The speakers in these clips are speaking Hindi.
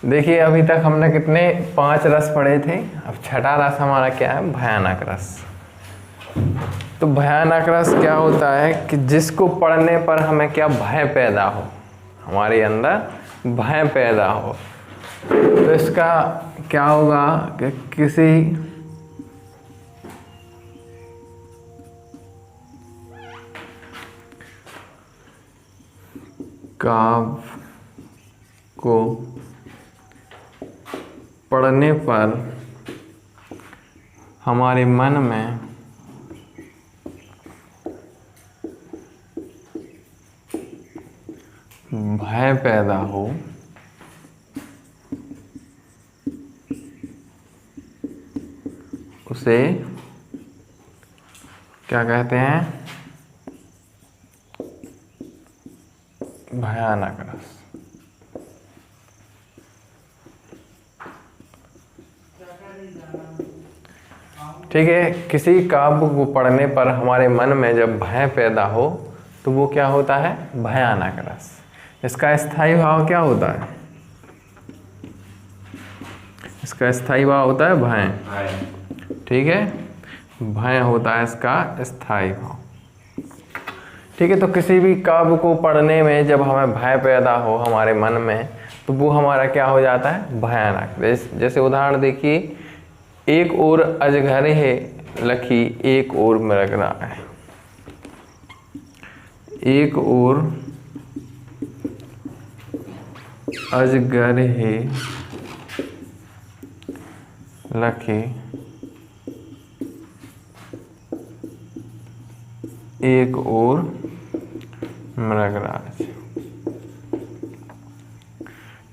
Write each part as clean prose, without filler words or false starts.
देखिए अभी तक हमने कितने 5 रस पढ़े थे। अब छठा रस हमारा क्या है? भयानक रस। तो भयानक रस क्या होता है कि जिसको पढ़ने पर हमें क्या भय पैदा हो, हमारे अंदर भय पैदा हो। तो इसका क्या होगा कि किसी काव्य को पढ़ने पर हमारे मन में भय पैदा हो, उसे क्या कहते हैं? भयानक रस। ठीक है, किसी काव्य को पढ़ने पर हमारे मन में जब भय पैदा हो तो वो क्या होता है? भयानक रस। इसका स्थायी भाव क्या होता है? इसका स्थायी भाव होता है भय। ठीक है, भय होता है इसका स्थायी भाव। ठीक है, तो किसी भी काव्य को पढ़ने में जब हमें भय पैदा हो हमारे मन में, तो वो हमारा क्या हो जाता है? भयानक। जैसे उदाहरण देखिए, एक ओर अजगर है लखी, एक ओर मृगराज। एक ओर अजगर है लखी, एक ओर मृगराज।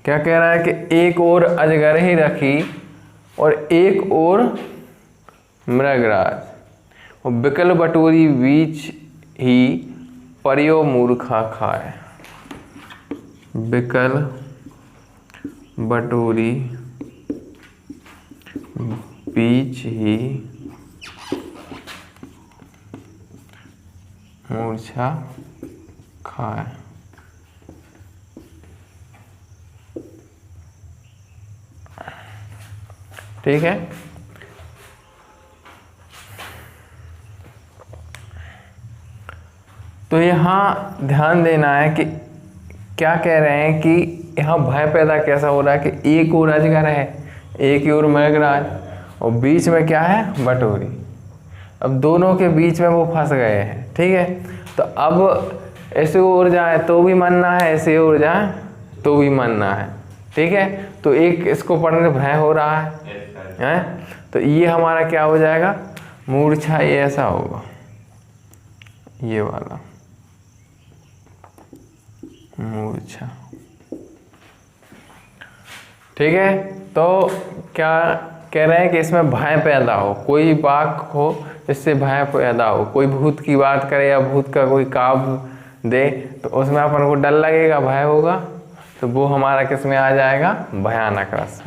क्या कह रहा है कि एक ओर अजगर ही रखी और एक ओर मृगराज, और बिकल बटोरी बीच ही परियो मूर्खा खाए। बिकल बटोरी बीच ही मूर्छा खाए। ठीक है, तो यहाँ ध्यान देना है कि क्या कह रहे हैं कि यहाँ भय पैदा कैसा हो रहा है कि एक ओर अजगर है, एक ओर मृगराज, और बीच में क्या है? बटोरी। अब दोनों के बीच में वो फंस गए हैं। ठीक है, तो अब ऐसे ओर जाए तो भी मरना है, ऐसे ओर जाए तो भी मरना है। ठीक है, तो एक इसको पढ़ने में भय हो रहा है, तो ये हमारा क्या हो जाएगा? मूर्छा। ये ऐसा होगा, ये वाला मूर्छा। ठीक है, तो क्या कह रहे हैं कि इसमें भय पैदा हो, कोई वाक्य हो जिससे भय पैदा हो, कोई भूत की बात करे या भूत का कोई काव्य दे तो उसमें अपन को डर लगेगा, भय होगा, तो वो हमारा किस में आ जाएगा? भयानक रस।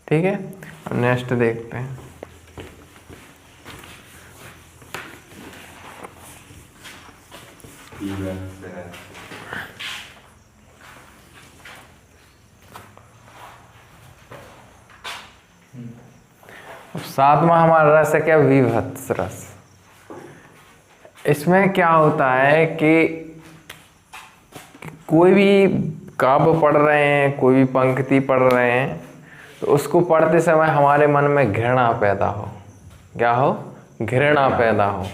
ठीक है, अब नेक्स्ट देखते हैं। सातवां हमारा रस है क्या? विभत्स रस। इसमें क्या होता है कि कोई भी काव्य पढ़ रहे हैं, कोई भी पंक्ति पढ़ रहे हैं, तो उसको पढ़ते समय हमारे मन में घृणा पैदा हो। क्या हो? घृणा पैदा हो,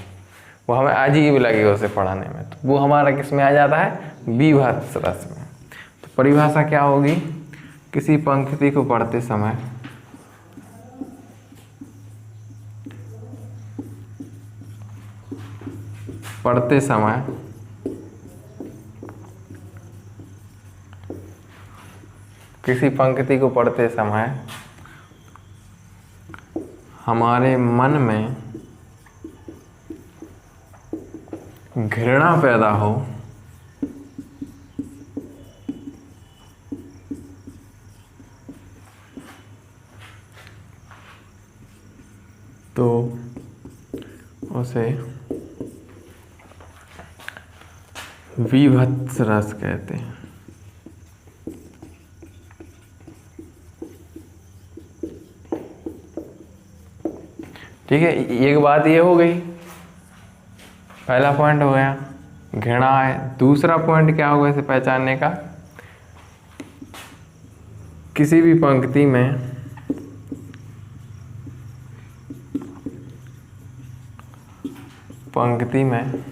वो हमें अजीब लगे उसे पढ़ने में, तो वो हमारा किस में आ जाता है? विभत्स रस में। तो परिभाषा क्या होगी? किसी पंक्ति को पढ़ते समय किसी पंक्ति को पढ़ते समय हमारे मन में घृणा पैदा हो, तो उसे विभत्स रस कहते हैं। ठीक है, एक बात ये हो गई, पहला पॉइंट हो गया घृणा है। दूसरा पॉइंट क्या होगा इसे पहचानने का, किसी भी पंक्ति में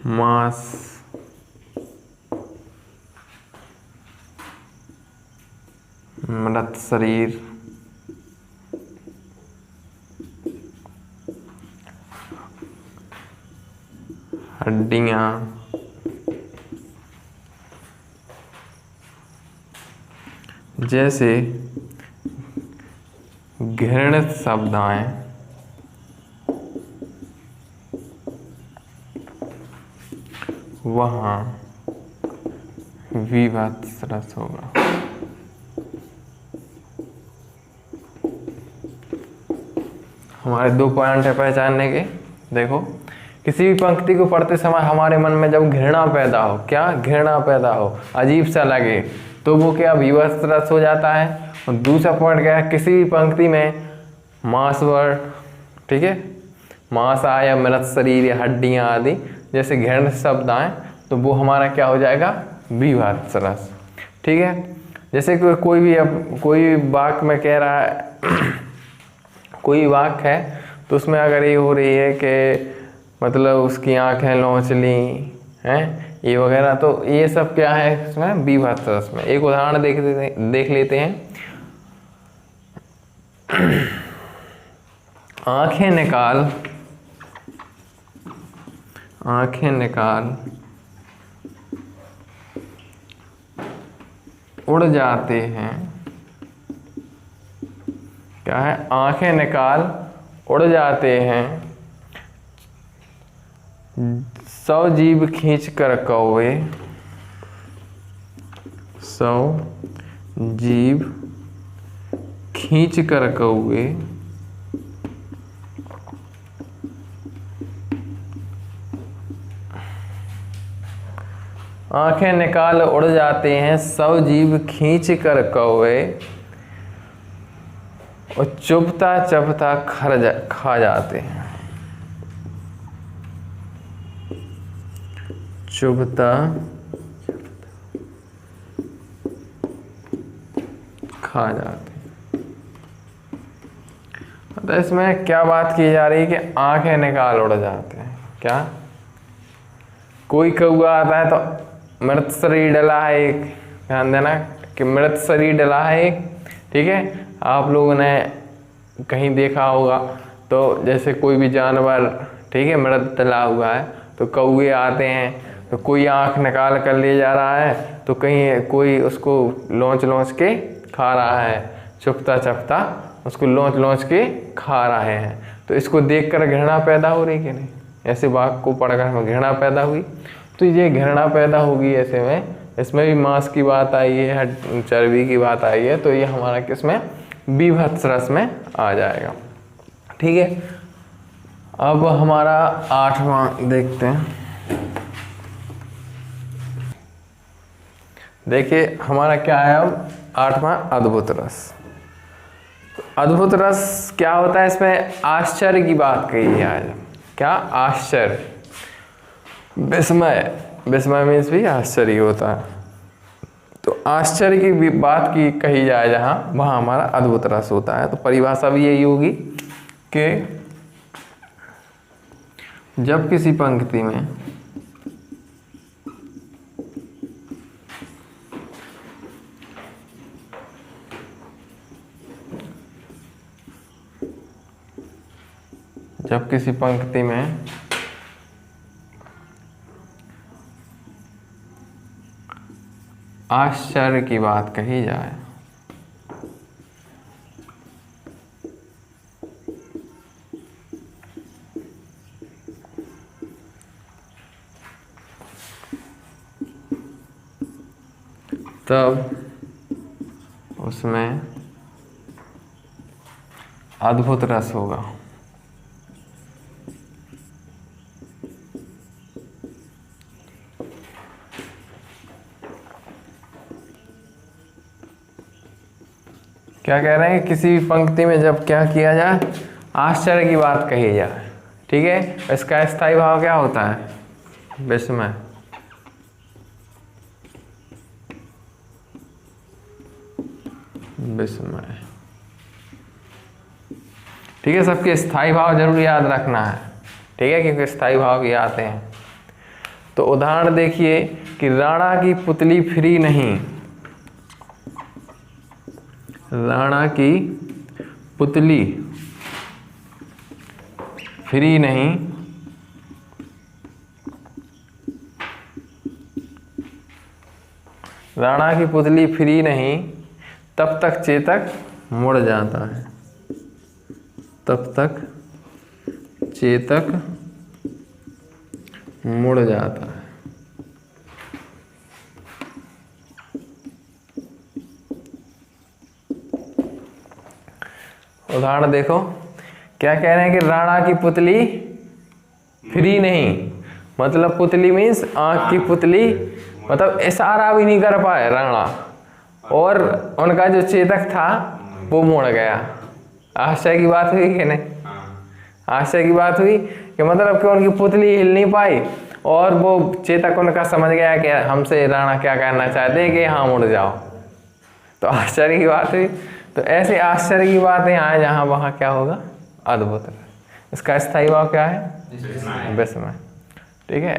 मांस मृत शरीर हड्डियां जैसे घृणित शब्द आए वहाँ विभत्स रस होगा। हमारे दो पॉइंट है पहचानने के। देखो, किसी भी पंक्ति को पढ़ते समय हमारे मन में जब घृणा पैदा हो, क्या घृणा पैदा हो, अजीब सा लगे, तो वो क्या विभत्स रस हो जाता है। और दूसरा पॉइंट क्या है, किसी भी पंक्ति में मांस वर्ड, ठीक है, मांस आए या मृत शरीर या हड्डियां आदि जैसे घृणित शब्द आए तो वो हमारा क्या हो जाएगा, विभत्स रस। ठीक है, जैसे कोई भी अब कोई वाक्य में कह रहा है कोई वाक्य है तो उसमें अगर ये हो रही है कि मतलब उसकी आंखें लौचली हैं ये वगैरह, तो ये सब क्या है इसमें विभत्स रस में। एक उदाहरण देख लेते हैं। आंखें निकाल उड़ जाते हैं। क्या है, आंखें निकाल उड़ जाते हैं, 100 जीभ खींच कर कौवे, 100 जीभ खींच कर कौवे आंखें निकाल उड़ जाते हैं, 100 जीभ खींच कर कौवे और चुभता चबता खा जाते हैं। चुभता खा जाते हैं। तो इसमें क्या बात की जा रही है कि आंखें निकाल उड़ जाते हैं। क्या, कोई कौवा आता है तो मृत शरीर डला है एक, ध्यान देना कि मृत शरीर डला है एक, ठीक है। आप लोगों ने कहीं देखा होगा तो जैसे कोई भी जानवर, ठीक है, मृत डला हुआ है तो कौवे आते हैं, तो कोई आंख निकाल कर ले जा रहा है तो कहीं कोई उसको लौंच के खा रहा है, चुपता चपता उसको लौंच के खा रहे हैं। तो इसको देखकर घृणा पैदा हो रही कि नहीं, ऐसे वाक्य को पढ़कर हमें घृणा पैदा हुई, तो ये घृणा पैदा होगी ऐसे में। इसमें भी मांस की बात आई है, चर्बी की बात आई है, तो ये हमारा किसमें, विभत्स रस में आ जाएगा। ठीक है, अब हमारा 8वां देखते हैं। देखिए हमारा क्या है अब 8वां, अद्भुत रस। अद्भुत रस क्या होता है, इसमें आश्चर्य की बात कही है आज। क्या, आश्चर्य, विस्मय मीन्स भी आश्चर्य होता है। तो आश्चर्य की भी बात की कही जाए जहाँ, वहाँ हमारा अद्भुत रस होता है। तो परिभाषा भी यही होगी कि जब किसी पंक्ति में आश्चर्य की बात कही जाए तब उसमें अद्भुत रस होगा। क्या कह रहे हैं, किसी भी पंक्ति में जब क्या किया जाए, आश्चर्य की बात कही जाए, ठीक है, इसका स्थायी भाव क्या होता है, विस्मय। विस्मय, ठीक है। सबके स्थायी भाव जरूर याद रखना है, ठीक है, क्योंकि स्थायी भाव भी आते हैं। तो उदाहरण देखिए कि राणा की पुतली फ्री नहीं, राणा की पुतली फ्री नहीं, राणा की पुतली फ्री नहीं, तब तक चेतक मुड़ जाता है, तब तक चेतक मुड़ जाता है। उदाहरण देखो, क्या कह रहे हैं कि राणा की पुतली फ्री नहीं, मतलब पुतली मीन्स आंख की पुतली, मतलब इशारा भी नहीं कर पाए राणा, और उनका जो चेतक था वो मुड़ गया। आश्चर्य की बात हुई कि नहीं, आश्चर्य की बात हुई कि मतलब कि उनकी पुतली हिल नहीं पाई और वो चेतक उनका समझ गया कि हमसे राणा क्या कहना चाहते हैं कि हाँ मुड़ जाओ। तो आश्चर्य की बात हुई। तो ऐसे आश्चर्य की बातें आए जहाँ वहाँ क्या होगा, अद्भुत। इसका स्थायी भाव क्या है, विस्मय, ठीक है।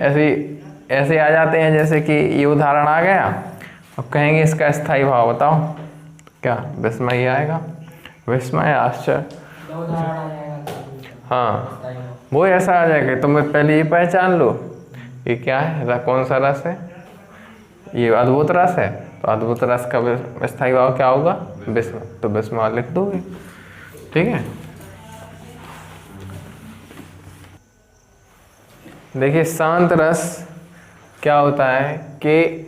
ऐसे आ जाते हैं जैसे कि ये उदाहरण आ गया, अब कहेंगे इसका स्थायी भाव बताओ, क्या विस्मय ही आएगा, विस्मय आश्चर्य, हाँ वो ऐसा आ जाएगा। तुम पहले ये पहचान लो ये क्या है, कौन सा रस है, ये अद्भुत रस है, तो अद्भुत रस का स्थायी भाव क्या होगा, विस्मय, तो विस्मय लिख दोगे, ठीक है। देखिए शांत रस क्या होता है कि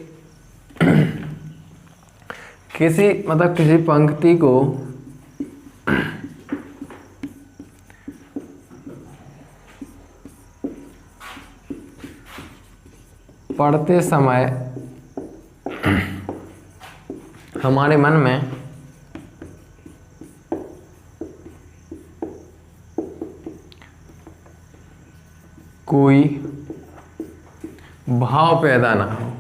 किसी पंक्ति को पढ़ते समय हमारे मन में कोई भाव पैदा ना हो,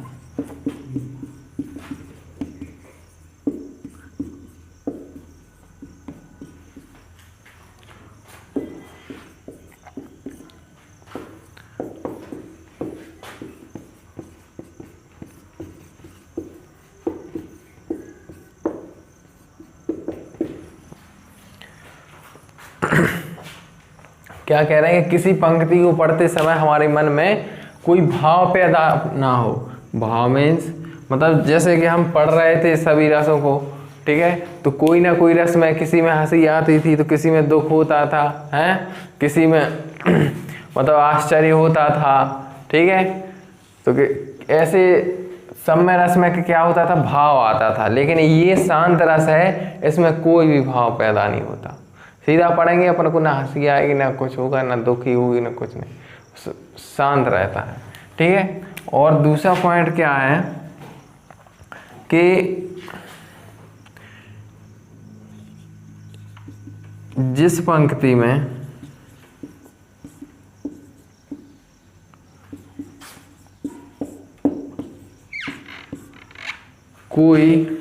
क्या कह रहे हैं कि किसी पंक्ति को पढ़ते समय हमारे मन में कोई भाव पैदा ना हो। भाव मीन्स मतलब जैसे कि हम पढ़ रहे थे सभी रसों को, ठीक है, तो कोई ना कोई रस में, किसी में हंसी आती थी तो किसी में दुख होता था, हैं, किसी में मतलब आश्चर्य होता था, ठीक है, तो ऐसे सब में रस में क्या होता था, भाव आता था। लेकिन ये शांत रस है, इसमें कोई भी भाव पैदा नहीं होता। सीधा पढ़ेंगे अपन को ना हंसी आएगी, ना कुछ होगा, ना दुखी होगी, ना कुछ नहीं, शांत रहता है, ठीक है। और दूसरा पॉइंट क्या है कि जिस पंक्ति में कोई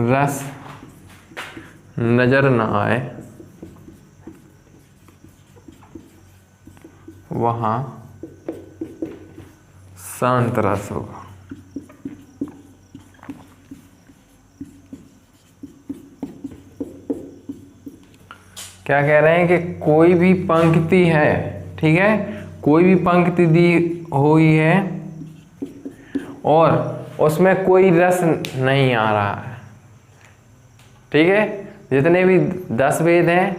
रस नजर न आए वहाँ शांत रस होगा। क्या कह रहे हैं कि कोई भी पंक्ति है, ठीक है, कोई भी पंक्ति दी हुई है और उसमें कोई रस नहीं आ रहा है, ठीक है, जितने भी 10 वेद हैं,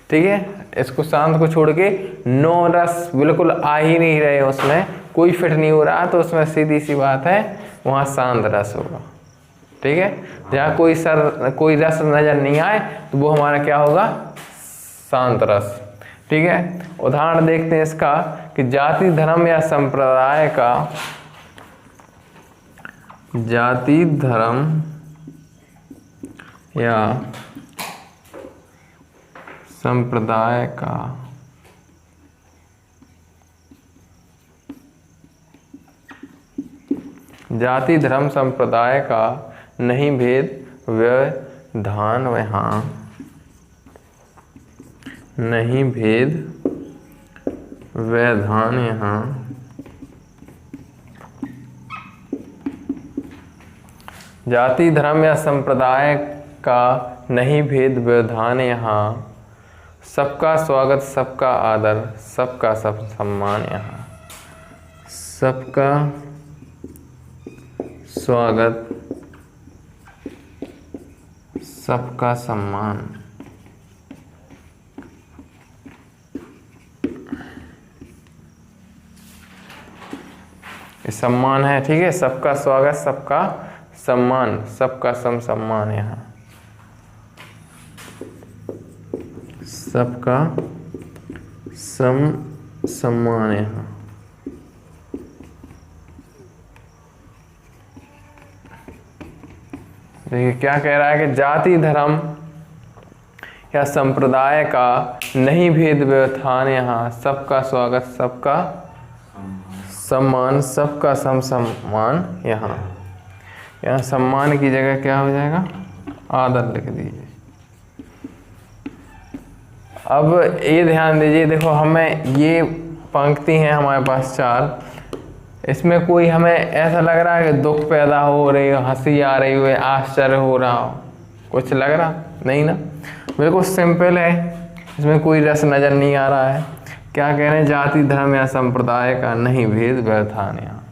ठीक है, इसको शांत को छोड़ के 9 रस बिल्कुल आ ही नहीं रहे, उसमें कोई फिट नहीं हो रहा, तो उसमें सीधी सी बात है वहाँ शांत रस होगा, ठीक है। जहाँ कोई रस नजर नहीं आए तो वो हमारा क्या होगा, शांत रस, ठीक है, उदाहरण देखते हैं इसका कि जाति धर्म या संप्रदाय का, जाति धर्म या संप्रदाय का जाति धर्म संप्रदाय का नहीं भेद व्यवधान यहाँ, नहीं भेद व्यवधान यहाँ, जाति धर्म या संप्रदाय का नहीं भेद व्यवधान यहाँ, सबका स्वागत सबका आदर सबका सब सम्मान यहाँ, सबका स्वागत सबका सम्मान। ये सम्मान है, ठीक है, सबका स्वागत सबका सम्मान, सबका सम्मान यहाँ, सबका सम्मान यहाँ। देखिए क्या कह रहा है कि जाति धर्म या संप्रदाय का नहीं भेद व्यवधान यहाँ, सबका स्वागत सबका सम्मान, सबका सम्मान यहाँ। यहाँ सम्मान की जगह क्या हो जाएगा, आदर लिख दीजिए। अब ये ध्यान दीजिए, देखो हमें ये पंक्ति हैं हमारे पास 4, इसमें कोई हमें ऐसा लग रहा है कि दुख पैदा हो रही हो, हंसी आ रही हो, आश्चर्य हो रहा हो, कुछ लग रहा नहीं ना, बिल्कुल सिंपल है, इसमें कोई रस नज़र नहीं आ रहा है। क्या कह रहे हैं, जाति धर्म या संप्रदाय का नहीं भेद व्यवधान यहाँ,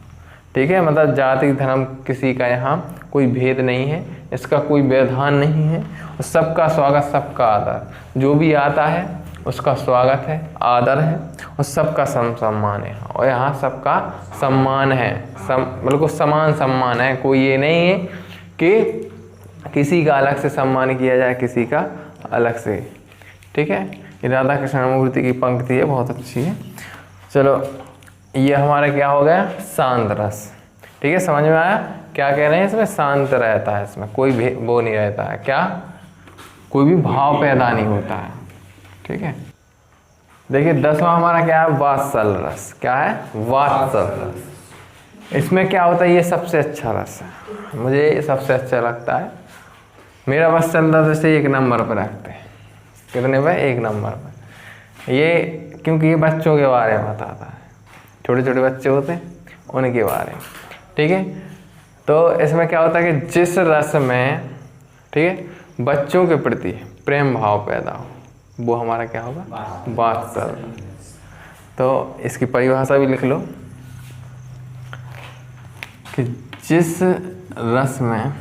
ठीक है, मतलब जाति धर्म किसी का यहाँ कोई भेद नहीं है, इसका कोई व्यवधान नहीं है, और सबका स्वागत सबका आदर, जो भी आता है उसका स्वागत है, आदर है, और सबका सम्मान है, और यहाँ सबका सम्मान है, बिल्कुल समान सम्मान है, कोई ये नहीं है कि किसी का अलग से सम्मान किया जाए किसी का अलग से, ठीक है। ये राधा कृष्ण मूर्ति की पंक्ति है, बहुत अच्छी है। चलो ये हमारा क्या हो गया, शांत रस, ठीक है, समझ में आया क्या कह रहे हैं, इसमें शांत रहता है, इसमें कोई वो नहीं रहता है, क्या कोई भी भाव पैदा नहीं होता है, ठीक है। देखिए 10वां हमारा क्या है, वात्सल रस। क्या है, वात्सल रस। इसमें क्या होता है, ये सबसे अच्छा रस है, मुझे ये सबसे अच्छा लगता है, मेरा वात्सल रस से 1 नंबर पर रखते हैं। कितने पे, 1 नंबर पर। ये क्योंकि ये बच्चों के बारे में बताता है, छोटे छोटे बच्चे होते हैं उनके बारे में, ठीक है। तो इसमें क्या होता है कि जिस रस में, ठीक है, बच्चों के प्रति प्रेम भाव पैदा हो, वो हमारा क्या होगा, वात्सल। तो इसकी परिभाषा भी लिख लो कि जिस रस में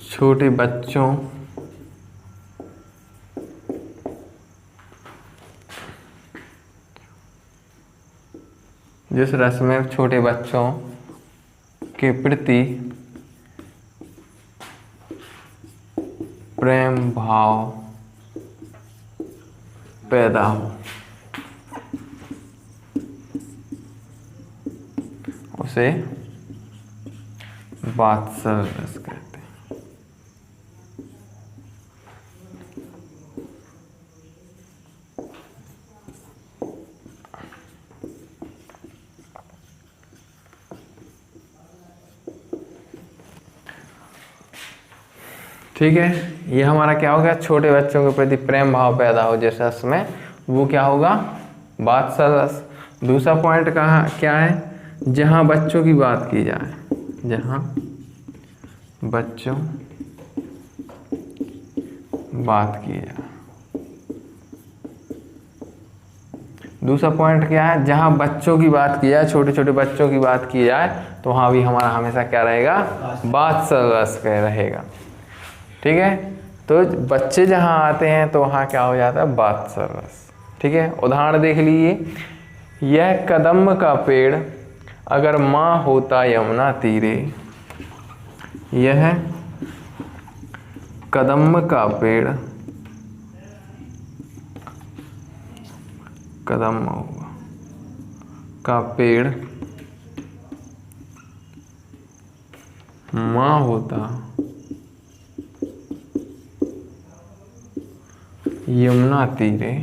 छोटे बच्चों जिस रस में छोटे बच्चों के प्रति प्रेम भाव पैदा हो, उसे वात्सल रस कहते हैं। ठीक है, ये हमारा क्या हो गया, छोटे बच्चों के प्रति प्रेम भाव पैदा हो जिस रस में, वो क्या होगा, वात्सल रस। दूसरा पॉइंट कहाँ क्या है, जहाँ बच्चों की बात की जाए, जहाँ बच्चों बात की जाए। दूसरा पॉइंट क्या है, जहाँ बच्चों की बात की जाए, छोटे छोटे बच्चों की बात की जाए, तो वहाँ भी हमारा हमेशा क्या रहेगा, वात्सल रस का रहेगा, ठीक है। तो बच्चे जहाँ आते हैं तो वहाँ क्या हो जाता है, वात्सल रस, ठीक है। उदाहरण देख लीजिए, यह कदम्ब का पेड़ अगर माँ होता यमुना तीरे, यह कदम्ब का पेड़, कदम्ब होगा का पेड़ माँ होता यमुना तीरे।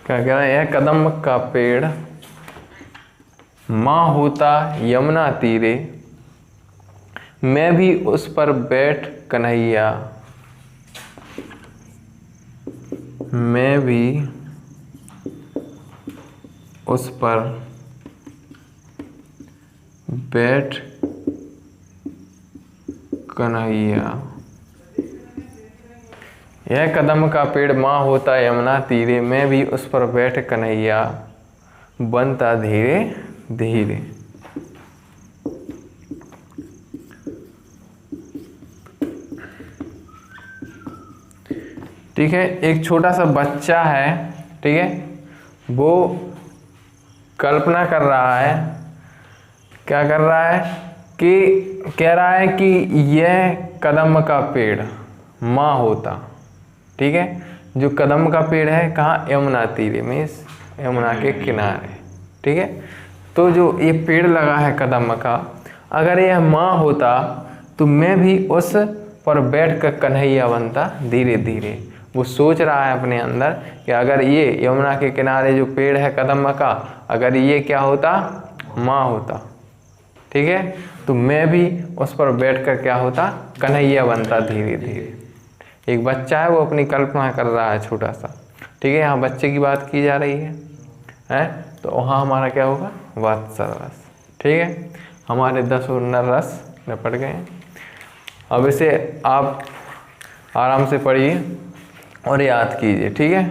क्या कह रहा है? यह कदम्ब का पेड़ माँ होता यमुना तीरे, मैं भी उस पर बैठ कन्हैया, मैं भी उस पर बैठ कन्हैया। यह कदम्ब का पेड़ माँ होता यमुना तीरे, मैं भी उस पर बैठ कन्हैया, बनता धीरे धीरे। ठीक है, एक छोटा सा बच्चा है, ठीक है, वो कल्पना कर रहा है, क्या कर रहा है कि कह रहा है कि यह कदम्ब का पेड़ माँ होता, ठीक है, जो कदम्ब का पेड़ है कहाँ? यमुना तीरे, मीन्स यमुना के किनारे, ठीक है। तो जो ये पेड़ लगा है कदम्ब का, अगर यह माँ होता तो मैं भी उस पर बैठ कर कन्हैया बनता धीरे धीरे। वो सोच रहा है अपने अंदर कि अगर ये यमुना के किनारे जो पेड़ है कदम्ब का, अगर ये क्या होता? माँ होता, ठीक है, तो मैं भी उस पर बैठ कर क्या होता? कन्हैया बनता धीरे धीरे। एक बच्चा है, वो अपनी कल्पना कर रहा है छोटा सा, ठीक है, यहाँ बच्चे की बात की जा रही है, तो वहाँ हमारा क्या होगा? वात्सल रस, ठीक है। हमारे 10 उन्नत रस निपट गए हैं। अब इसे आप आराम से पढ़िए और याद कीजिए, ठीक है।